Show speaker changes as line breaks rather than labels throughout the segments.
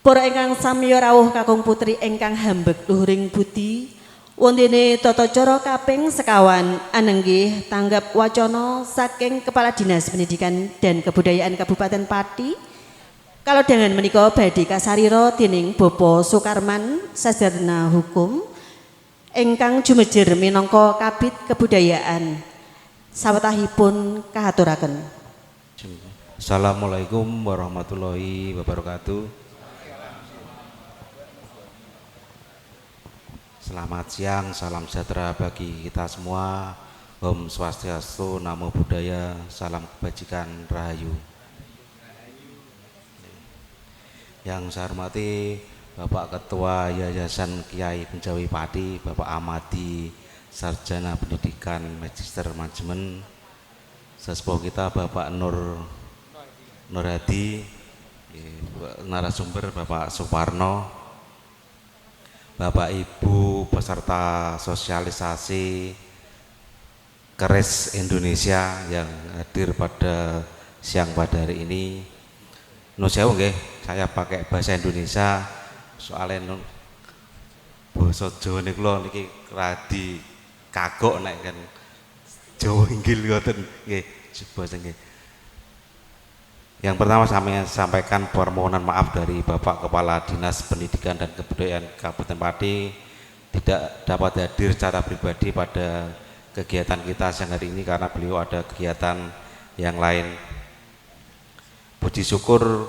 Para ingkang samiya rawuh kakung putri ingkang hambek luhuring budi, wondene tata cara kaping sekawan anenggih tanggap wacana saking Kepala Dinas Pendidikan dan Kebudayaan Kabupaten Pati. Kalau dengan menika badhe kasarira dening Bapak Sukarman Sarjana Hukum ingkang jumejer minangka Kabid Kebudayaan. Sawetahipun kahaturaken.
Assalamualaikum warahmatullahi wabarakatuh. Selamat siang, salam sejahtera bagi kita semua. Om Swastiastu, Namo Buddhaya, salam kebajikan, Rahayu. Yang saya hormati Bapak Ketua Yayasan Kiai Penjawi Pati, Bapak Amadi, Sarjana Pendidikan Magister Manajemen, sesepuh kita Bapak Nur Hadi, narasumber Bapak Suparno, Bapak Ibu peserta sosialisasi Keris Indonesia yang hadir pada siang pada hari ini. Nun sewu nggih, saya pakai bahasa Indonesia soalnya basa Jawa niku niki radi kagok nek kan Jawa inggil ngoten nggih basa nggih. Yang pertama saya sampaikan permohonan maaf dari Bapak Kepala Dinas Pendidikan dan Kebudayaan Kabupaten Pati tidak dapat hadir secara pribadi pada kegiatan kita siang hari ini karena beliau ada kegiatan yang lain. Puji syukur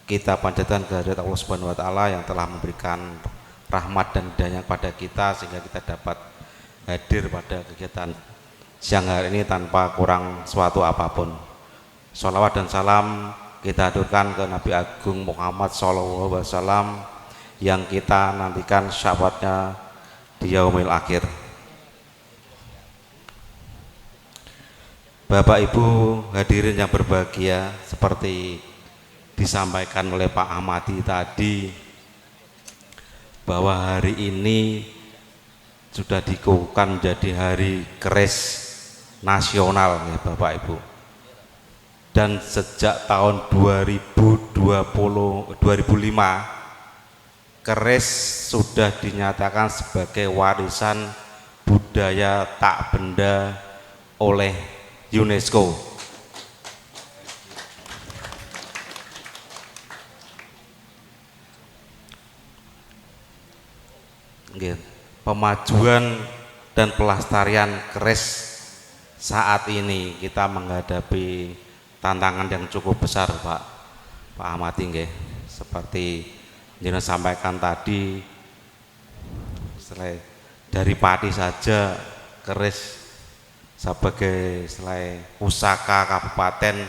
kita panjatkan kehadirat Allah Subhanahu wa taala yang telah memberikan rahmat dan hidayah kepada kita sehingga kita dapat hadir pada kegiatan siang hari ini tanpa kurang suatu apapun. Sholawat dan salam kita haturkan ke Nabi Agung Muhammad Sallallahu Alaihi Wasallam yang kita nantikan syafaatnya di yaumil akhir. Bapak Ibu hadirin yang berbahagia, seperti disampaikan oleh Pak Amadi tadi bahwa hari ini sudah dikukuhkan menjadi hari keris nasional ya Bapak Ibu. Dan sejak tahun 2005 keris sudah dinyatakan sebagai warisan budaya tak benda oleh UNESCO. Pemajuan dan pelestarian keris saat ini kita menghadapi tantangan yang cukup besar Pak Amadi nggih. Seperti jenengan sampaikan tadi, dari Pati saja keris sebagai pusaka kabupaten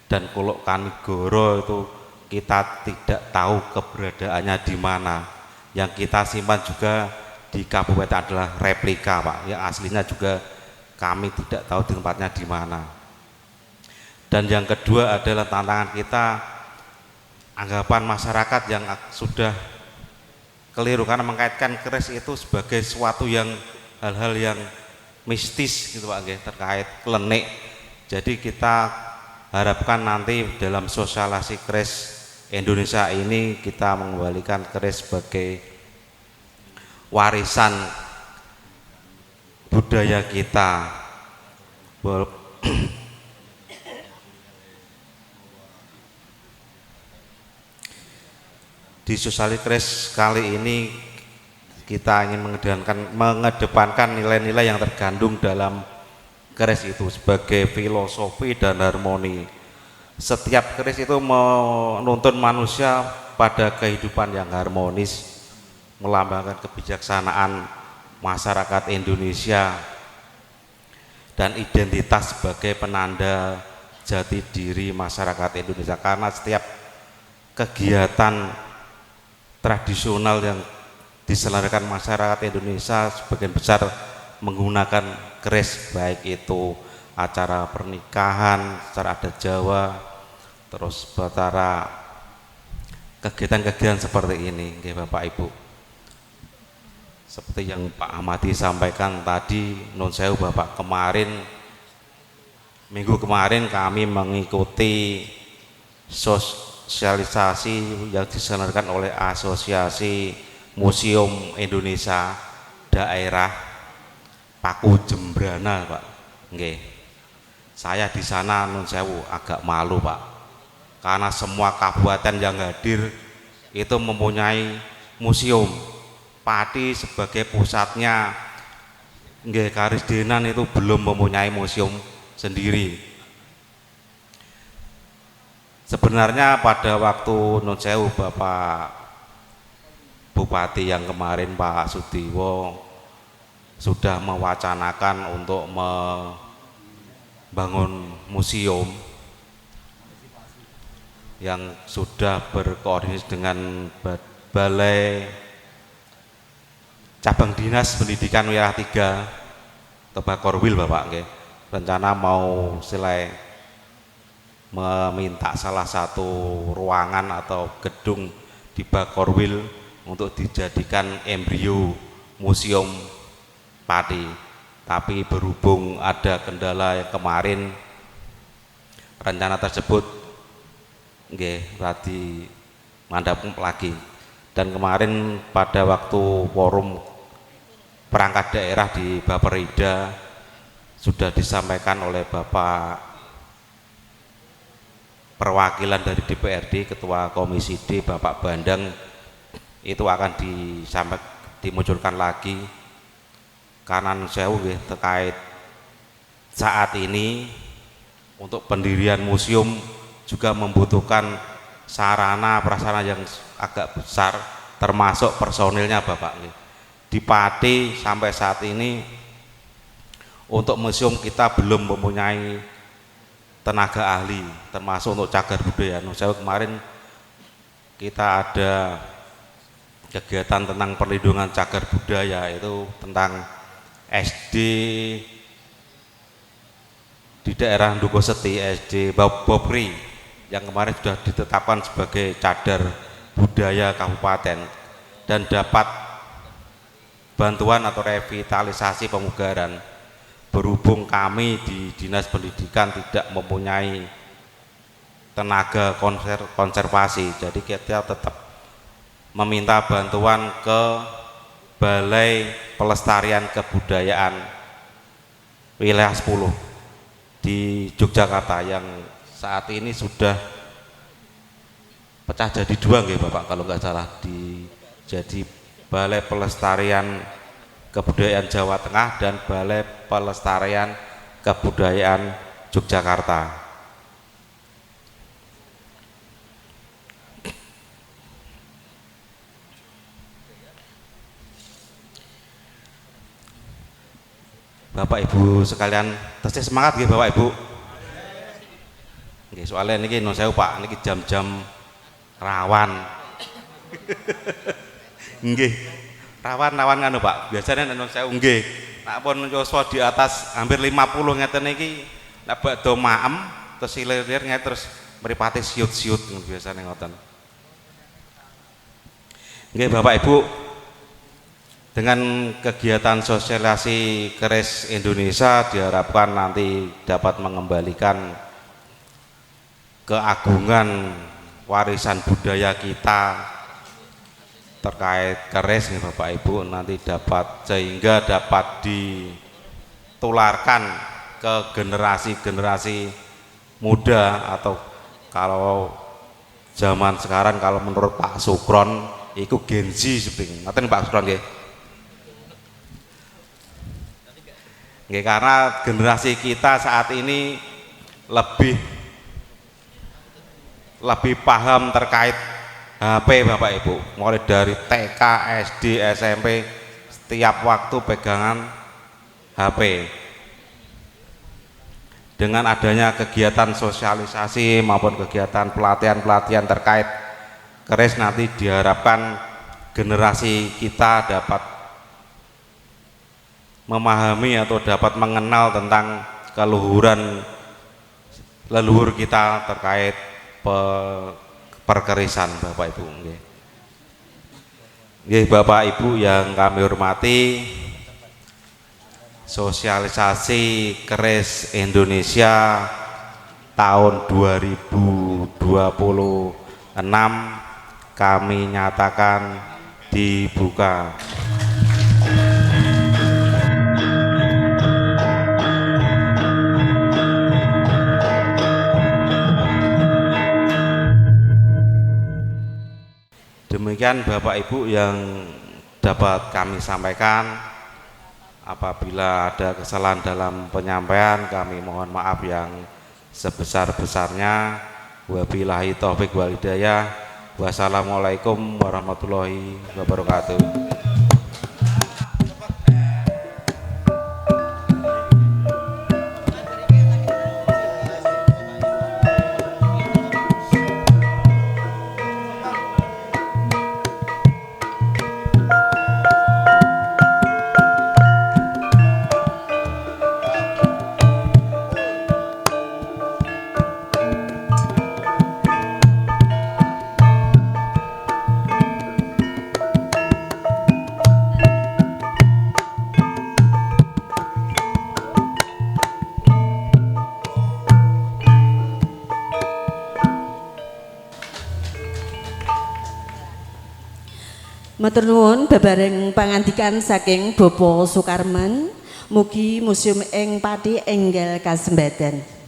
dan Kuluk Kanigoro itu kita tidak tahu keberadaannya di mana. Yang kita simpan juga di kabupaten adalah replika Pak, yang aslinya juga kami tidak tahu di tempatnya di mana. Dan yang kedua adalah tantangan kita, anggapan masyarakat yang sudah keliru karena mengkaitkan keris itu sebagai suatu yang hal-hal yang mistis gitu Pak, terkait klenik. Jadi kita harapkan nanti dalam sosialisasi keris Indonesia ini kita mengembalikan keris sebagai warisan budaya kita. Di sosialisasi keris kali ini kita ingin mengedepankan nilai-nilai yang terkandung dalam keris itu sebagai filosofi dan harmoni. Setiap keris itu menuntun manusia pada kehidupan yang harmonis, melambangkan kebijaksanaan masyarakat Indonesia dan identitas sebagai penanda jati diri masyarakat Indonesia. Karena setiap kegiatan tradisional yang diselenggarakan masyarakat Indonesia sebagian besar menggunakan keris, baik itu acara pernikahan secara adat Jawa, terus acara kegiatan-kegiatan seperti ini Bapak Ibu. Seperti yang Pak Amadi sampaikan tadi, nun sewu Bapak, minggu kemarin kami mengikuti sosialisasi yang diselenggarakan oleh Asosiasi Museum Indonesia Daerah Paku Jembrana, Pak. Nggih. Saya di sana nun sewu agak malu, Pak. Karena semua kabupaten yang hadir itu mempunyai museum. Pati sebagai pusatnya nggih Karisdenan itu belum mempunyai museum sendiri. Sebenarnya pada waktu nun sewu Bapak Bupati yang kemarin Pak Sudiwo sudah mewacanakan untuk membangun museum yang sudah berkoordinasi dengan Balai Cabang Dinas Pendidikan Wilayah 3 Tebakorwil, Bapak nggih. Rencana mau meminta salah satu ruangan atau gedung di Bakorwil untuk dijadikan embrio museum padi. Tapi berhubung ada kendala yang kemarin, rencana tersebut nggih radi mandap lagi. Dan kemarin pada waktu forum perangkat daerah di Baperida sudah disampaikan oleh Bapak perwakilan dari DPRD, Ketua Komisi D Bapak Bandeng, itu akan dimunculkan lagi karena saya terkait saat ini untuk pendirian museum juga membutuhkan sarana prasarana yang agak besar, termasuk personilnya, Bapak. Di Pati sampai saat ini untuk museum kita belum mempunyai tenaga ahli, termasuk untuk cagar budaya. Saya kemarin kita ada kegiatan tentang perlindungan cagar budaya, itu tentang SD di daerah Ndukoseti, SD Bobri yang kemarin sudah ditetapkan sebagai cagar budaya kabupaten dan dapat bantuan atau revitalisasi pemugaran. Berhubung kami di Dinas Pendidikan tidak mempunyai tenaga konservasi, jadi kita tetap meminta bantuan ke Balai Pelestarian Kebudayaan Wilayah 10 di Yogyakarta yang saat ini sudah pecah jadi dua nggih Bapak kalau nggak salah, jadi Balai Pelestarian Kebudayaan Jawa Tengah dan Balai Pelestarian Kebudayaan Yogyakarta. Bapak Ibu sekalian, tesih semangat nggih Bapak Ibu. Nggih, soalnya niki nun sewu Pak, niki jam-jam rawan. Nggih. Rawan nganu Pak. Biasanya nun sewu nggih. Nek pun yoswa di atas hampir 50 ngeten niki nek badhe maem terus silir-lir terus mripate siut-siut biasane ngoten. Nggih Bapak Ibu, dengan kegiatan sosialisasi Keris Indonesia diharapkan nanti dapat mengembalikan keagungan warisan budaya kita terkait keris nih Bapak Ibu, nanti sehingga dapat ditularkan ke generasi-generasi muda, atau kalau zaman sekarang kalau menurut Pak Sukron itu Gen Z seperti ngaten Pak Sukron nggih. Nggih, karena generasi kita saat ini lebih paham terkait HP Bapak Ibu, mulai dari TK, SD, SMP setiap waktu pegangan HP. Dengan adanya kegiatan sosialisasi maupun kegiatan pelatihan terkait keris, nanti diharapkan generasi kita dapat memahami atau dapat mengenal tentang leluhur kita terkait perkerisan Bapak Ibu. Nggih Bapak Ibu yang kami hormati, sosialisasi Keris Indonesia tahun 2023 kami nyatakan dibuka. Demikian Bapak Ibu yang dapat kami sampaikan. Apabila ada kesalahan dalam penyampaian, kami mohon maaf yang sebesar-besarnya. Wabillahi taufik wal hidayah. Wassalamualaikum warahmatullahi wabarakatuh.
Matur nuwun bebareng pangandikan saking Bapak Sukarman, mugi museum ing Pati enggal kasembadan.